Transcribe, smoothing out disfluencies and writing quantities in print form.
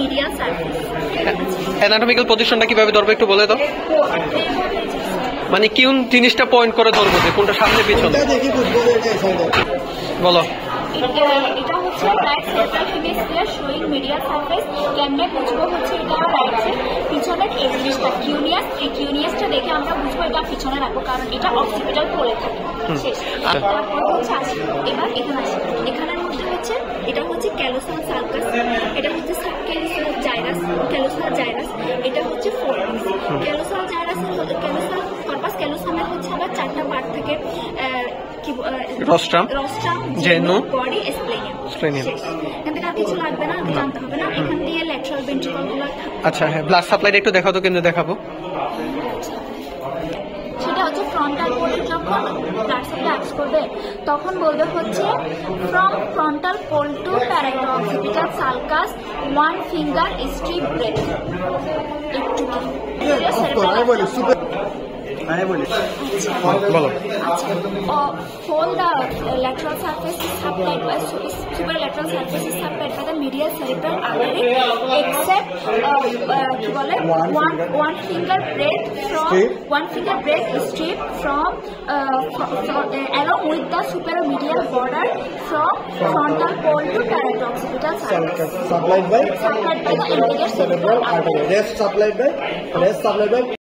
medial surface. Anatomical পজিশনটা কিভাবে ধরবে একটু বলে দাও। মানে কোন জিনিসটা পয়েন্ট করে ধরবো যে কোনটা সামনে পিছনে বলো। এটা হচ্ছে right central hemisphere showing medial surface. কেমনে বুঝবো হচ্ছে এটা রাইট সাইড পিছনের এই জিনিসটা কিউনিয়াস, এই কিউনিয়াসটা দেখে আমরা বুঝবো এটা পিছনে রাখবো কারণ এটা অক্সিপিটাল পড়ে থাকে। শেষ। তারপর হচ্ছে আসি এবার এখানে আসি, এখানের মধ্যে হচ্ছে এটা হচ্ছে ক্যালোসাল সালকাস, এটা হচ্ছে ক্যালোসাল জাইরাস, ক্যালোসাল জাইরাস, এটা হচ্ছে ফোর্নিক্স। ক্যালোসাল জাইরাস ক্যালোসাল কর্পাস ক্যালোসামের হচ্ছে আবার 4টা পার্ট থাকে, রস্ট্রাম, জেনু, বডি, স্প্লেনিয়াম। এখান থেকে আর কিছু লাগবে না, জানতে হবে না। এখান দিয়ে ল্যাটারাল ভেন্ট্রিকল গুলো। আচ্ছা হ্যাঁ, ব্লাড সাপ্লাইটা একটু দেখাও তো, কেন্দ্রে দেখাবো। সেটা হচ্ছে ফ্রন্টাল পোলে যখন ব্লাড সাপ্লাই অ্যাক্ট করবে তখন বলবে হচ্ছে from frontal pole to parietal occipital sulcus 1 finger strip breadth। একটু বলো। Whole the lateral surface is supplied by superlateral surface is supplied by the medial cerebral artery except one finger breadth from 1 finger breadth strip from along with the superomedial border from frontal pole to parietal occipital surface. Supplied by the anterior cerebral artery. Rest supplied by